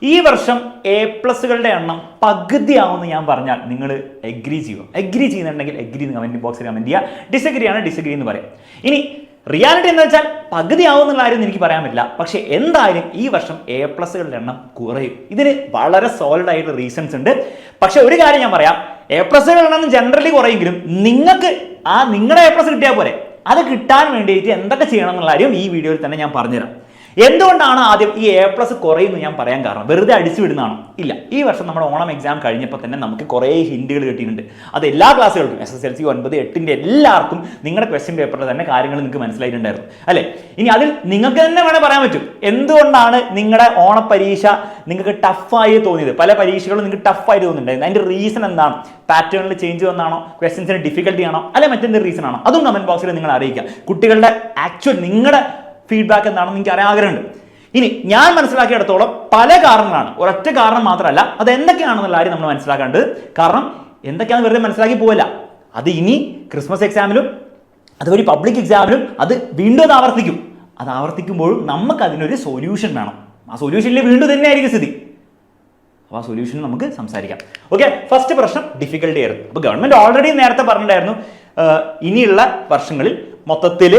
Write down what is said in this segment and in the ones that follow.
ഈ വർഷം എ പ്ലസുകളുടെ എണ്ണം പകുതിയാവുമെന്ന് ഞാൻ പറഞ്ഞാൽ നിങ്ങൾ എഗ്രി ചെയ്യുന്നുണ്ടെങ്കിൽ എഗ്രി എന്ന് കമന്റ് ബോക്സിൽ കമന്റ് ചെയ്യുക. ഡിസഗ്രി ആണ് ഡിസഗ്രി എന്ന് പറയും. ഇനി റിയാലിറ്റി എന്ന് വെച്ചാൽ പകുതിയാവും എന്നുള്ള കാര്യം എനിക്ക് പറയാൻ പറ്റില്ല. പക്ഷെ എന്തായാലും ഈ വർഷം എ പ്ലസുകളുടെ എണ്ണം കുറയും. ഇതിന് വളരെ സോളിഡ് ആയിട്ട് റീസൺസ് ഉണ്ട്. പക്ഷെ ഒരു കാര്യം ഞാൻ പറയാം, എ പ്ലസുകളുടെ എണ്ണം ജനറലി കുറയെങ്കിലും നിങ്ങൾക്ക് നിങ്ങളുടെ എ പ്ലസ് കിട്ടിയാൽ പോരെ. അത് കിട്ടാൻ വേണ്ടിയിട്ട് എന്തൊക്കെ ചെയ്യണം എന്നുള്ള കാര്യം ഈ വീഡിയോയിൽ തന്നെ ഞാൻ പറഞ്ഞുതരാം. എന്തുകൊണ്ടാണ് ആദ്യം ഈ എ പ്ലസ് കുറയുമെന്ന് ഞാൻ പറയാൻ കാരണം വെറുതെ അടിച്ചു വിടുന്നതാണോ? ഇല്ല. ഈ വർഷം നമ്മുടെ ഓണം എക്സാം കഴിഞ്ഞപ്പോൾ തന്നെ നമുക്ക് കുറേ ഹിന്റുകൾ കിട്ടിയിട്ടുണ്ട്. അത് എല്ലാ ക്ലാസ്സുകൾക്കും SSLC 9, 8 എല്ലാവർക്കും നിങ്ങളുടെ ക്വസ്റ്റ്യൻ പേപ്പറിൽ തന്നെ കാര്യങ്ങൾ നിങ്ങൾക്ക് മനസ്സിലായിട്ടുണ്ടായിരുന്നു അല്ലേ? ഇനി അതിൽ നിങ്ങൾക്ക് തന്നെ വേണേൽ പറയാൻ പറ്റും എന്തുകൊണ്ടാണ് നിങ്ങളുടെ ഓണപ്പരീക്ഷ നിങ്ങൾക്ക് ടഫായി തോന്നിയത്. പല പരീക്ഷകളും നിങ്ങൾക്ക് ടഫായിട്ട് തോന്നുന്നുണ്ടായിരുന്നു. അതിൻ്റെ റീസൺ എന്താണ്? പാറ്റേണിൽ ചേഞ്ച് വന്നാണോ, ക്വസ്റ്റ്യൻസിന് ഡിഫിക്കൽട്ടി ആണോ, അല്ലെ മറ്റെന്തെങ്കിലും റീസൺ ആണോ? അതും കമന്റ് ബോക്സിൽ നിങ്ങൾ അറിയിക്കുക. കുട്ടികളുടെ ആക്ച്വൽ നിങ്ങളുടെ ഫീഡ്ബാക്ക് എന്താണെന്ന് എനിക്ക് അറിയാൻ ആഗ്രഹമുണ്ട്. ഇനി ഞാൻ മനസ്സിലാക്കിയിടത്തോളം പല കാരണങ്ങളാണ്, ഒരൊറ്റ കാരണം മാത്രമല്ല. അത് എന്തൊക്കെയാണെന്നുള്ള കാര്യം നമ്മൾ മനസ്സിലാക്കേണ്ടത്. കാരണം എന്തൊക്കെയാണെന്ന് വെറുതെ മനസ്സിലാക്കി പോവില്ല. അത് ഇനി ക്രിസ്മസ് എക്സാമിലും അതുവഴി പബ്ലിക് എക്സാമിലും അത് വീണ്ടും അത് ആവർത്തിക്കുമ്പോഴും നമുക്ക് അതിനൊരു സൊല്യൂഷൻ വേണം. ആ സൊല്യൂഷനിൽ വീണ്ടും തന്നെയായിരിക്കും സ്ഥിതി. അപ്പോൾ ആ സൊല്യൂഷൻ നമുക്ക് സംസാരിക്കാം. ഓക്കെ, ഫസ്റ്റ് പ്രശ്നം ഡിഫിക്കൽട്ടി ആയിരുന്നു. അപ്പോൾ ഗവൺമെന്റ് ഓൾറെഡി നേരത്തെ പറഞ്ഞിട്ടുണ്ടായിരുന്നു ഇനിയുള്ള വർഷങ്ങളിൽ മൊത്തത്തിൽ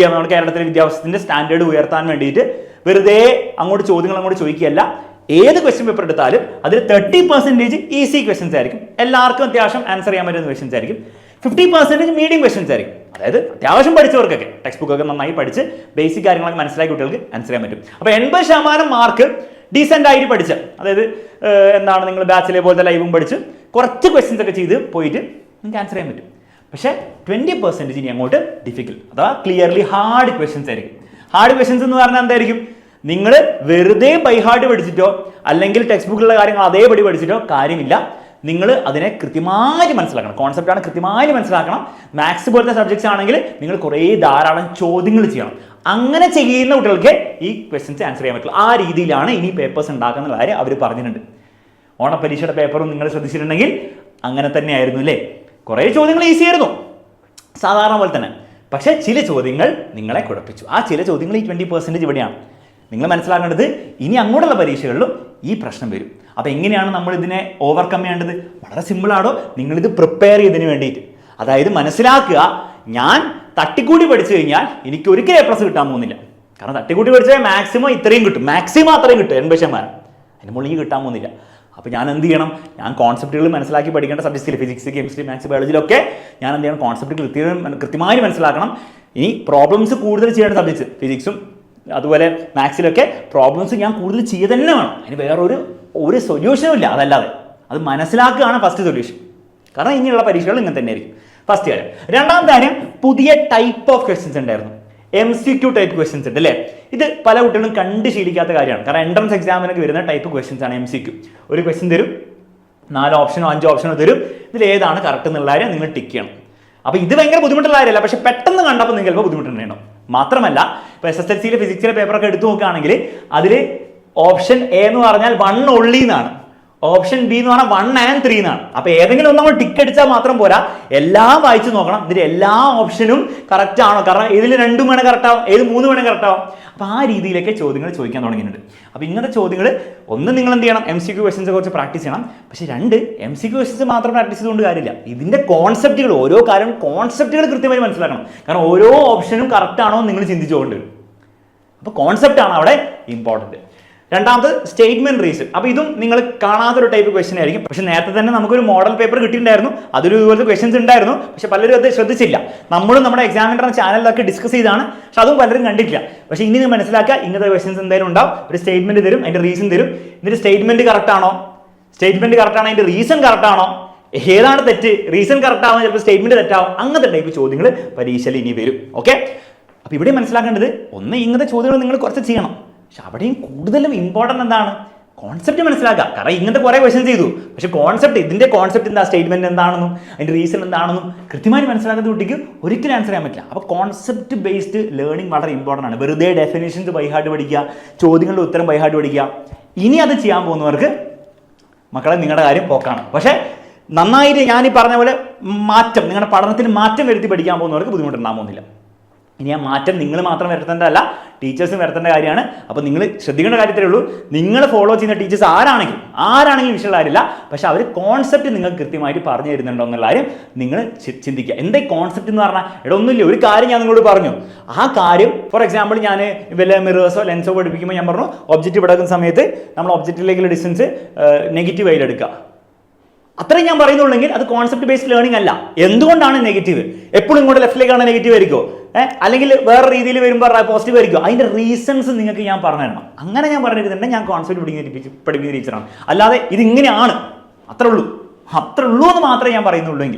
നമ്മുടെ കേരളത്തിലെ വിദ്യാഭ്യാസത്തിന്റെ സ്റ്റാൻഡേർഡ് ഉയർത്താൻ വേണ്ടിയിട്ട് വെറുതെ ചോദ്യങ്ങൾ അങ്ങോട്ട് ചോദിക്കുകയല്ല. ഏത് ക്വസ്റ്റ്യൻ പേപ്പർ എടുത്താലും അതിൽ 30% ഈസി ക്വസ്റ്റ്യൻസ് ആയിരിക്കും. എല്ലാവർക്കും അത്യാവശ്യം ആൻസർ ചെയ്യാൻ പറ്റുന്ന ക്വസ്റ്റ്യൻസ് ആയിരിക്കും. 50% മീഡിയം ക്വസ്റ്റ്യൻസ് ആയിരിക്കും. അതായത് അത്യാവശ്യം പഠിച്ചവർക്കൊക്കെ ടെക്സ്റ്റ് ബുക്കൊക്കെ നന്നായി പഠിച്ച് ബേസിക് കാര്യങ്ങളൊക്കെ മനസ്സിലാക്കി കുട്ടികൾക്ക് ആൻസർ ചെയ്യാൻ പറ്റും. അപ്പോൾ 80% മാർക്ക് ഡീസെന്റ് ആയിട്ട് പഠിച്ച്, അതായത് നിങ്ങൾ ബാച്ചിലെ പോലത്തെ ലൈവും പഠിച്ച് കുറച്ച് ക്വസ്റ്റ്യൻസ് ഒക്കെ ചെയ്ത് പോയിട്ട് നിങ്ങൾക്ക് ആൻസർ ചെയ്യാൻ പറ്റും. പക്ഷേ 20% ഇനി അങ്ങോട്ട് ഡിഫിക്കൽട്ട്, അഥവാ ക്ലിയർലി ഹാർഡ് ക്വസ്റ്റ്യൻസ് ആയിരിക്കും. ഹാർഡ് ക്വസ്റ്റ്യൻസ് എന്ന് പറഞ്ഞാൽ എന്തായിരിക്കും? നിങ്ങൾ വെറുതെ ബൈ ഹാർഡ് പഠിച്ചിട്ടോ അല്ലെങ്കിൽ ടെക്സ്റ്റ് ബുക്കിലുള്ള കാര്യങ്ങൾ അതേപടി പഠിച്ചിട്ടോ കാര്യമില്ല. നിങ്ങൾ അതിനെ കൃത്യമായി മനസ്സിലാക്കണം. കോൺസെപ്റ്റാണ് കൃത്യമായി മനസ്സിലാക്കണം. മാത്സ് പോലത്തെ സബ്ജക്ട്സ് ആണെങ്കിൽ നിങ്ങൾ കുറേ ധാരാളം ചോദ്യങ്ങൾ ചെയ്യണം. അങ്ങനെ ചെയ്യുന്ന കുട്ടികൾക്ക് ഈ ക്വസ്റ്റ്യൻസ് ആൻസർ ചെയ്യാൻ പറ്റുള്ളൂ. ആ രീതിയിലാണ് ഇനി പേപ്പേഴ്സ് ഉണ്ടാക്കുന്ന കാര്യം അവർ പറഞ്ഞിട്ടുണ്ട്. ഓണപ്പരീക്ഷയുടെ പേപ്പറും നിങ്ങൾ ശ്രദ്ധിച്ചിട്ടുണ്ടെങ്കിൽ അങ്ങനെ തന്നെയായിരുന്നു അല്ലേ? കുറേ ചോദ്യങ്ങൾ ഈസി ആയിരുന്നു സാധാരണ പോലെ തന്നെ. പക്ഷേ ചില ചോദ്യങ്ങൾ നിങ്ങളെ കുഴപ്പിച്ചു. ആ ചില ചോദ്യങ്ങൾ ഈ 20% ഇവിടെയാണ്. നിങ്ങൾ മനസ്സിലാക്കേണ്ടത് ഇനി അങ്ങോട്ടുള്ള പരീക്ഷകളിലും ഈ പ്രശ്നം വരും. അപ്പോൾ എങ്ങനെയാണ് നമ്മൾ ഇതിനെ ഓവർകം ചെയ്യേണ്ടത്? വളരെ സിമ്പിളാണോ? നിങ്ങളിത് പ്രിപ്പയർ ചെയ്തതിന് വേണ്ടിയിട്ട്, അതായത് മനസ്സിലാക്കുക, ഞാൻ തട്ടിക്കൂടി പഠിച്ചു കഴിഞ്ഞാൽ എനിക്ക് ഒരിക്കലും A+ കിട്ടാൻ പോകുന്നില്ല. കാരണം തട്ടിക്കൂടി പഠിച്ചാൽ മാക്സിമം ഇത്രയും കിട്ടും, മാക്സിമം അത്രയും കിട്ടും, 80%. അതിന് മുകളിൽ കിട്ടാൻ പോകുന്നില്ല. അപ്പോൾ ഞാൻ എന്ത് ചെയ്യണം? ഞാൻ കോൺസെപ്റ്റുകൾ മനസ്സിലാക്കി പഠിക്കേണ്ട സബ്ജക്ട്സിൽ ഫിസിക്സ്, കെമിസ്ട്രി, മാത്സ്, ബയോളജിയിലൊക്കെ ഞാൻ എന്ത് ചെയ്യണം? കോൺസെപ്റ്റുകൾ കൃത്യമായി മനസ്സിലാക്കണം. ഇനി പ്രോബ്ലംസ് കൂടുതൽ ചെയ്യേണ്ട സബ്ജക്ട്സ് ഫിസിക്സും അതുപോലെ മാത്സിലൊക്കെ പ്രോബ്ലംസ് ഞാൻ കൂടുതൽ ചെയ്യുക തന്നെ വേണം. അതിന് വേറൊരു സൊല്യൂഷനും ഇല്ല. അതല്ലാതെ അത് മനസ്സിലാക്കുകയാണ് ഫസ്റ്റ് സൊല്യൂഷൻ. കാരണം ഇനിയുള്ള പരീക്ഷകൾ ഇങ്ങനെ തന്നെ ആയിരിക്കും. ഫസ്റ്റ് കാര്യം. രണ്ടാമത്തെ കാര്യം, പുതിയ ടൈപ്പ് ഓഫ് ക്വസ്റ്റ്യൻസ് ഉണ്ടായിരുന്നു. MCQ ടൈപ്പ് ക്വസ്റ്റ്യൻസ് ഉണ്ട് അല്ലേ? ഇത് പല കുട്ടികളും കണ്ട് ശീലിക്കാത്ത കാര്യമാണ്. കാരണം എൻട്രൻസ് എക്സാമിനൊക്കെ വരുന്ന ടൈപ്പ് ക്വസ്റ്റ്യൻസ് ആണ് MCQ. ഒരു ക്വസ്റ്റ്യൻ തരും, 4 ഓപ്ഷനോ 5 ഓപ്ഷനോ തരും. ഇതിൽ ഏതാണ് കറക്റ്റ് എന്നുള്ള കാര്യം നിങ്ങൾ ടിക്ക് ചെയ്യണം. അപ്പോൾ ഇത് ഭയങ്കര ബുദ്ധിമുട്ടുള്ള കാര്യമല്ല. പക്ഷെ പെട്ടെന്ന് കണ്ടപ്പോൾ നിങ്ങൾക്ക് ചിലപ്പോൾ ബുദ്ധിമുട്ടുണ്ടായിരുന്നു. മാത്രമല്ല ഇപ്പോൾ SSLCയിലെ ഫിസിക്സിലെ പേപ്പറൊക്കെ എടുത്തു നോക്കുകയാണെങ്കിൽ അതിൽ ഓപ്ഷൻ A എന്ന് പറഞ്ഞാൽ 1 only എന്നാണ്, ഓപ്ഷൻ B എന്ന് പറഞ്ഞാൽ 1 and 3 എന്നാണ്. അപ്പോൾ ഏതെങ്കിലും ഒന്ന് നമ്മൾ ടിക്ക് അടിച്ചാൽ മാത്രം പോരാ, എല്ലാം വായിച്ചു നോക്കണം. ഇതിൽ എല്ലാ ഓപ്ഷനും കറക്റ്റ് ആണോ? കാരണം ഇതിൽ 2 വേണേൽ കറക്റ്റ് ആവും, 3 വേണേൽ കറക്റ്റ് ആവും. അപ്പോൾ ആ രീതിയിലൊക്കെ ചോദ്യങ്ങൾ ചോദിക്കാൻ തുടങ്ങിയിട്ടുണ്ട്. അപ്പോൾ ഇങ്ങനത്തെ ചോദ്യങ്ങൾ ഒന്ന് നിങ്ങൾ എന്ത് ചെയ്യണം? MCQ ക്വസ്റ്റ്യൻസ് കുറച്ച് പ്രാക്ടീസ് ചെയ്യണം. പക്ഷേ 2 MCQ ക്വസ്റ്റ്യൻസ് മാത്രം പ്രാക്ടീസ് ചെയ്തുകൊണ്ട് കാര്യമില്ല. ഇതിൻ്റെ കോൺസെപ്റ്റുകൾ, ഓരോ കാര്യം കോൺസെപ്റ്റുകൾ കൃത്യമായി മനസ്സിലാക്കണം. കാരണം ഓരോ ഓപ്ഷനും കറക്റ്റ് ആണോ എന്ന് നിങ്ങൾ ചിന്തിച്ചുകൊണ്ട് വരും. അപ്പോൾ കോൺസെപ്റ്റാണ് അവിടെ ഇമ്പോർട്ടൻറ്റ്. രണ്ടാമത് സ്റ്റേറ്റ്മെന്റ് റീസൺ. അപ്പോൾ ഇതും നിങ്ങൾ കാണാത്തൊരു ടൈപ്പ് ക്വസ്റ്റ്യൻ ആയിരിക്കും. പക്ഷെ നേരത്തെ തന്നെ നമുക്കൊരു മോഡൽ പേപ്പർ കിട്ടിയിട്ടുണ്ടായിരുന്നു. അതിലും ഇതുപോലത്തെ ക്വസ്റ്റ്യൻസ് ഉണ്ടായിരുന്നു. പക്ഷെ പലരും അത് ശ്രദ്ധിച്ചില്ല. നമ്മളും നമ്മുടെ എക്സാമിനർ ചാനലിലൊക്കെ ഡിസ്കസ് ചെയ്താണ്. പക്ഷെ അതും പലരും കണ്ടിട്ടില്ല. പക്ഷെ ഇനി നിങ്ങൾ മനസ്സിലാക്കുക, ഇങ്ങനത്തെ ക്വസ്റ്റ്യൻസ് എന്തായാലും ഉണ്ടാവും. ഒരു സ്റ്റേറ്റ്മെന്റ് തരും, അതിന്റെ റീസൺ തരും. ഇതിന്റെ സ്റ്റേറ്റ്മെന്റ് കറക്റ്റ് ആണോ, അതിന്റെ റീസൺ കറക്റ്റ് ആണോ, ഏതാണ് തെറ്റ്, റീസൺ കറക്റ്റ് ആവുമ്പോൾ ചിലപ്പോൾ സ്റ്റേറ്റ്മെന്റ് തെറ്റാവും. അങ്ങനത്തെ ടൈപ്പ് ചോദ്യങ്ങൾ പരീക്ഷയിൽ ഇനി വരും. ഓക്കെ, അപ്പോൾ ഇവിടെ മനസ്സിലാക്കേണ്ടത് ഒന്ന്, ഇങ്ങനത്തെ ചോദ്യങ്ങൾ നിങ്ങൾ കുറച്ച് ചെയ്യണം. പക്ഷെ അവിടെയും കൂടുതലും ഇമ്പോർട്ടൻ്റ് എന്താണ്? കോൺസെപ്റ്റ് മനസ്സിലാക്കുക. കാരണം ഇങ്ങനത്തെ കുറേ ക്വസ്റ്റ്യൻസ് ചെയ്തു, പക്ഷെ ഇതിന്റെ കോൺസെപ്റ്റ് എന്താ, സ്റ്റേറ്റ്മെന്റ് എന്താണെന്നും അതിന്റെ റീസൺ എന്താണെന്നും കൃത്യമായി മനസ്സിലാക്കുന്ന കുട്ടിക്ക് ഒരിക്കലും ആൻസർ ചെയ്യാൻ പറ്റില്ല. അപ്പോൾ കോൺസെപ്റ്റ് ബേസ്ഡ് ലേണിംഗ് വളരെ ഇമ്പോർട്ടൻ്റ് ആണ്. വെറുതെ ഡെഫിനേഷൻസ് ബൈ ഹാർട്ട് പഠിക്കുക, ചോദ്യങ്ങളുടെ ഉത്തരം ബൈ ഹാർട്ട് പഠിക്കുക. ഇനി അത് ചെയ്യാൻ പോകുന്നവർക്ക് മക്കളെ നിങ്ങളുടെ കാര്യം പോക്കാണ്. പക്ഷേ നന്നായിട്ട് ഞാൻ ഈ പറഞ്ഞ പോലെ നിങ്ങളുടെ പഠനത്തിൽ മാറ്റം വരുത്തി പഠിക്കാൻ പോകുന്നവർക്ക് ബുദ്ധിമുട്ടുണ്ടാകാൻ പോകുന്നില്ല. ഇനി ആ മാറ്റം നിങ്ങൾ മാത്രം വരുത്തേണ്ടതല്ല, ടീച്ചേഴ്സും വരുത്തേണ്ട കാര്യമാണ്. അപ്പോൾ നിങ്ങൾ ശ്രദ്ധിക്കേണ്ട കാര്യത്തിലേ ഉള്ളൂ, നിങ്ങൾ ഫോളോ ചെയ്യുന്ന ടീച്ചേഴ്സ് ആരാണെങ്കിലും വിഷയമുള്ള കാര്യമില്ല, പക്ഷെ അവർ കോൺസെപ്റ്റ് നിങ്ങൾക്ക് കൃത്യമായിട്ട് പറഞ്ഞു തരുന്നുണ്ടോ എന്നുള്ള കാര്യം നിങ്ങൾ ചിന്തിക്കുക. എന്താ കോൺസെപ്റ്റ് എന്ന് പറഞ്ഞാൽ, ഒന്നുമില്ല, ഒരു കാര്യം ഞാൻ നിങ്ങളോട് പറഞ്ഞു, ആ കാര്യം ഫോർ എക്സാമ്പിൾ ഞാൻ വല്ല മിറേഴ്സോ ലെൻസോ പഠിപ്പിക്കുമ്പോൾ ഞാൻ പറഞ്ഞു ഒബ്ജക്റ്റ് ഇവിടെ എടുക്കുന്ന സമയത്ത് നമ്മൾ ഒബ്ജക്റ്റിലേക്കുള്ള ഡിസ്റ്റൻസ് നെഗറ്റീവ് ആയിട്ട് എടുക്കുക. അത്രയും ഞാൻ പറയുന്നുള്ളെങ്കിൽ അത് കോൺസെപ്റ്റ് ബേസ്ഡ് ലേണിംഗ് അല്ല. എന്തുകൊണ്ടാണ് നെഗറ്റീവ്? എപ്പോഴും ഇങ്ങോട്ട് ലെഫ്റ്റിലേക്കാണ് നെഗറ്റീവ് ആയിരിക്കുമോ, അല്ലെങ്കിൽ വേറെ രീതിയിൽ വരുമ്പോൾ പോസിറ്റീവ് ആയിരിക്കും? അതിന്റെ റീസൺസ് നിങ്ങൾക്ക് ഞാൻ പറഞ്ഞു തരണം. അങ്ങനെ ഞാൻ പറഞ്ഞിരുന്നുണ്ടെങ്കിൽ ഞാൻ കോൺസെപ്റ്റ് പഠിപ്പിക്കുന്ന ടീച്ചറാണ്. അല്ലാതെ ഇതിങ്ങനെയാണ് അത്രേ ഉള്ളൂ എന്ന് മാത്രമേ ഞാൻ പറയുന്നുള്ളൂ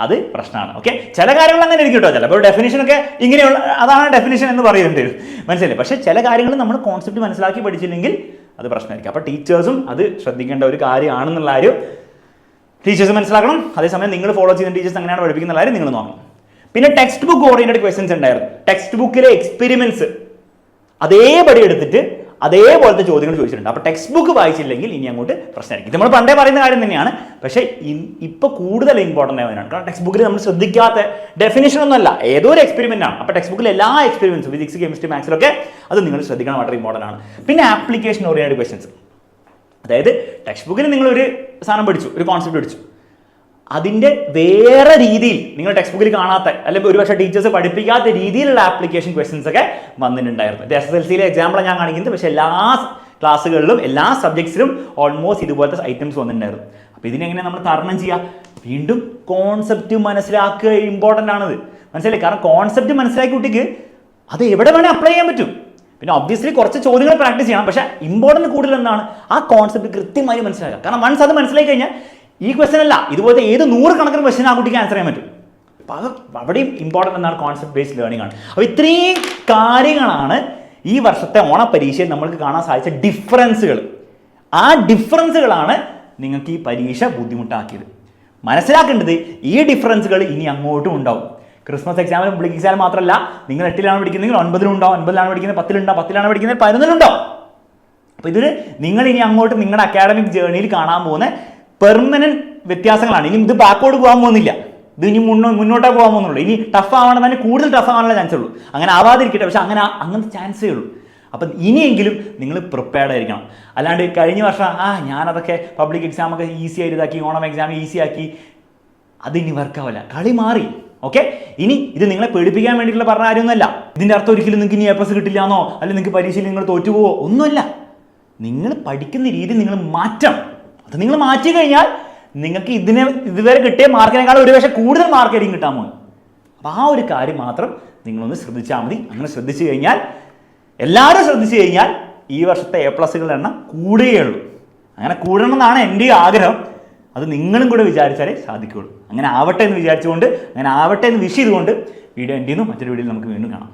അത് പ്രശ്നമാണ്. ഓക്കെ, ചില കാര്യങ്ങൾ അങ്ങനെ ഇരിക്കും കേട്ടോ. ചിലപ്പോൾ ഡെഫിനേഷനൊക്കെ ഇങ്ങനെയുള്ള അതാണ് ഡെഫിനേഷൻ എന്ന് പറയുന്നുണ്ട്, മനസ്സിലായി. പക്ഷേ ചില കാര്യങ്ങൾ നമ്മൾ കോൺസെപ്റ്റ് മനസ്സിലാക്കി പഠിച്ചില്ലെങ്കിൽ അത് പ്രശ്നമായിരിക്കും. അപ്പോൾ ടീച്ചേഴ്സും അത് ശ്രദ്ധിക്കേണ്ട ഒരു കാര്യമാണെന്നുള്ള കാര്യം ടീച്ചേഴ്സ് മനസ്സിലാക്കണം. അതേസമയം നിങ്ങൾ ഫോളോ ചെയ്യുന്ന ടീച്ചേഴ്സ് അങ്ങനെയാണ് പഠിപ്പിക്കുന്ന കാര്യം നിങ്ങൾ നോക്കണം. പിന്നെ ടെക്സ്റ്റ് ബുക്ക് ഓറിയന്റഡ് ക്വസ്റ്റ്യൻസ് ഉണ്ടായിരുന്നു. ടെക്സ്റ്റ് ബുക്കിലെ എക്സ്പെരിമെന്റ്സ് അതേപടി എടുത്തിട്ട് അതേപോലത്തെ ചോദ്യങ്ങൾ ചോദിച്ചിട്ടുണ്ട്. അപ്പോൾ ടെക്സ്റ്റ് ബുക്ക് വായിച്ചില്ലെങ്കിൽ ഇനി അങ്ങോട്ട് പ്രശ്നമായിരിക്കും. ഇത് നമ്മൾ പണ്ടേ പറയുന്ന കാര്യം തന്നെയാണ്, പക്ഷേ ഇപ്പോൾ കൂടുതൽ ഇമ്പോർട്ടൻ്റ് ആവുന്നതാണ്. കാരണം ടെക്സ്റ്റ് ബുക്കിൽ നമ്മൾ ശ്രദ്ധിക്കാത്ത ഡെഫിനേഷൻ ഒന്നുമല്ല, ഏതോ ഒരു എക്സ്പെരിമെന്റ് ആണ്. അപ്പോൾ ടെക്സ്റ്റ് ബുക്കിൽ എല്ലാ എക്സ്പെരിമെന്റ്സും ഫിസിക്സ്, കെമിസ്ട്രി, മാത്സിലൊക്കെ അത് നിങ്ങൾ ശ്രദ്ധിക്കണം, വളരെ ഇമ്പോർട്ടൻ്റ് ആണ്. പിന്നെ ആപ്ലിക്കേഷൻ ഓറിയന്റഡ് ക്വസ്റ്റ്യൻസ്, അതായത് ടെക്സ്റ്റ് ബുക്കിൽ നിങ്ങളൊരു സാധനം പഠിച്ചു, ഒരു കോൺസെപ്റ്റ് പഠിച്ചു, അതിൻ്റെ വേറെ രീതിയിൽ നിങ്ങൾ ടെക്സ്റ്റ് ബുക്കിൽ കാണാത്ത അല്ലെങ്കിൽ ഒരുപക്ഷെ ടീച്ചേഴ്സ് പഠിപ്പിക്കാത്ത രീതിയിലുള്ള ആപ്ലിക്കേഷൻ ക്വസ്റ്റ്യൻസ് ഒക്കെ വന്നിട്ടുണ്ടായിരുന്നു. SSLCയിലെ എക്സാമ്പിൾ ഞാൻ കാണിക്കുന്നത്, പക്ഷേ എല്ലാ ക്ലാസ്സുകളിലും എല്ലാ സബ്ജക്ട്സിലും ഓൾമോസ്റ്റ് ഇതുപോലത്തെ ഐറ്റംസ് വന്നിട്ടുണ്ടായിരുന്നു. അപ്പോൾ ഇതിനെങ്ങനെ നമ്മൾ തരണം ചെയ്യുക? വീണ്ടും കോൺസെപ്റ്റ് മനസ്സിലാക്കുക ഇമ്പോർട്ടൻ്റ് ആണത്, മനസ്സിലായി. കാരണം കോൺസെപ്റ്റ് മനസ്സിലാക്കി കുട്ടിക്ക് അത് എവിടെ വേണേൽ അപ്ലൈ ചെയ്യാൻ പറ്റും. പിന്നെ ഒബ്വിയസ്ലി കുറച്ച് ചോദ്യങ്ങൾ പ്രാക്ടീസ് ചെയ്യണം, പക്ഷേ ഇമ്പോർട്ടൻ്റ് കൂടുതൽ എന്താണ് ആ കോൺസെപ്റ്റ് കൃത്യമായി മനസ്സിലാക്കുക. കാരണം വൺസ് അത് മനസ്സിലാക്കി കഴിഞ്ഞാൽ ഈ ക്വസ്റ്റൻ അല്ല, ഇതുപോലത്തെ ഏത് 100 കണക്കിന് ക്വസ്റ്റൻ ആ കുട്ടിക്ക് ആൻസർ ചെയ്യാൻ പറ്റും. അപ്പോൾ അത് അവിടെയും ഇമ്പോർട്ടൻ്റ് എന്നാണ് കോൺസെപ്റ്റ് ബേസ്ഡ് ലേണിംഗ് ആണ്. അപ്പോൾ ഇത്രയും കാര്യങ്ങളാണ് ഈ വർഷത്തെ ഓണപരീക്ഷയിൽ നമ്മൾക്ക് കാണാൻ സാധിച്ച ഡിഫറൻസുകൾ. ആ ഡിഫറൻസുകളാണ് നിങ്ങൾക്ക് ഈ പരീക്ഷ ബുദ്ധിമുട്ടാക്കിയത്. മനസ്സിലാക്കേണ്ടത് ഈ ഡിഫറൻസുകൾ ഇനി അങ്ങോട്ടും ഉണ്ടാവും. ക്രിസ്മസ് എക്സാമിലും പബ്ലിക് എക്സാമിലും മാത്രമല്ല, നിങ്ങൾ 8ലാണ് പഠിക്കുന്നതെങ്കിൽ 9ലും ഉണ്ടാവും, 9ലാണ് പഠിക്കുന്നത് 10ലുണ്ടാവും, 10ലാണ് പഠിക്കുന്നത് 11ലും ഉണ്ടാവും. അപ്പോൾ ഇതിൽ നിങ്ങൾ ഇനി അങ്ങോട്ട് നിങ്ങളുടെ അക്കാഡമിക് ജേർണിയിൽ കാണാൻ പോകുന്ന പെർമനന്റ് വ്യത്യാസങ്ങളാണ്. ഇനി ഇത് ബാക്കോട് പോകാൻ പോകുന്നില്ല, ഇത് ഇനി മുന്നോട്ടേ പോകാൻ പോകുന്നുള്ളൂ. ഇനി ടഫ് ആവണം തന്നെ, കൂടുതൽ ടഫ് ആവാനുള്ള ചാൻസ് ഉള്ളൂ. അങ്ങനെ ആവാതിരിക്കട്ടെ, പക്ഷെ അങ്ങനത്തെ ചാൻസേ ഉള്ളൂ. അപ്പം ഇനിയെങ്കിലും നിങ്ങൾ പ്രിപ്പയർഡ് ആയിരിക്കണം. അല്ലാണ്ട് കഴിഞ്ഞ വർഷം ഞാനതൊക്കെ പബ്ലിക് എക്സാമൊക്കെ ഈസി ആയിട്ട് ഇതാക്കി, ഓണം എക്സാം ഈസി ആക്കി, അതിനി വർക്കാവില്ല, കളി മാറി. ഓക്കെ, ഇനി ഇത് നിങ്ങളെ പേടിപ്പിക്കാൻ വേണ്ടിയിട്ടുള്ള പറഞ്ഞ കാര്യമൊന്നുമല്ല. ഇതിൻ്റെ അർത്ഥം ഒരിക്കലും നിങ്ങൾക്ക് ഇനി A+ കിട്ടില്ല എന്നോ അല്ലെങ്കിൽ നിങ്ങൾക്ക് പരീക്ഷയിൽ നിങ്ങൾ തോറ്റുപോവോ ഒന്നുമല്ല. നിങ്ങൾ പഠിക്കുന്ന രീതി നിങ്ങൾ മാറ്റണം. അത് നിങ്ങൾ മാറ്റി കഴിഞ്ഞാൽ നിങ്ങൾക്ക് ഇതുവരെ കിട്ടിയ മാർക്കിനേക്കാൾ ഒരുപക്ഷെ കൂടുതൽ മാർക്കായിരിക്കും കിട്ടാൻ പോകുന്നത്. അപ്പോൾ ആ ഒരു കാര്യം മാത്രം നിങ്ങളൊന്ന് ശ്രദ്ധിച്ചാൽ മതി. അങ്ങനെ ശ്രദ്ധിച്ചു കഴിഞ്ഞാൽ, എല്ലാവരും ശ്രദ്ധിച്ചു കഴിഞ്ഞാൽ ഈ വർഷത്തെ A+കളുടെ എണ്ണം കൂടുകയുള്ളൂ. അങ്ങനെ കൂടണം എന്നാണ് എൻ്റെ ആഗ്രഹം. അത് നിങ്ങളും കൂടെ വിചാരിച്ചാലേ സാധിക്കുകയുള്ളൂ. അങ്ങനെ ആവട്ടെ എന്ന് വിചാരിച്ചുകൊണ്ട്, അങ്ങനെ ആവട്ടെ എന്ന് വിഷ് ചെയ്തുകൊണ്ട് വീഡിയോ എൻ്റെ മറ്റൊരു വീഡിയോയിൽ നമുക്ക് വീണ്ടും കാണാം.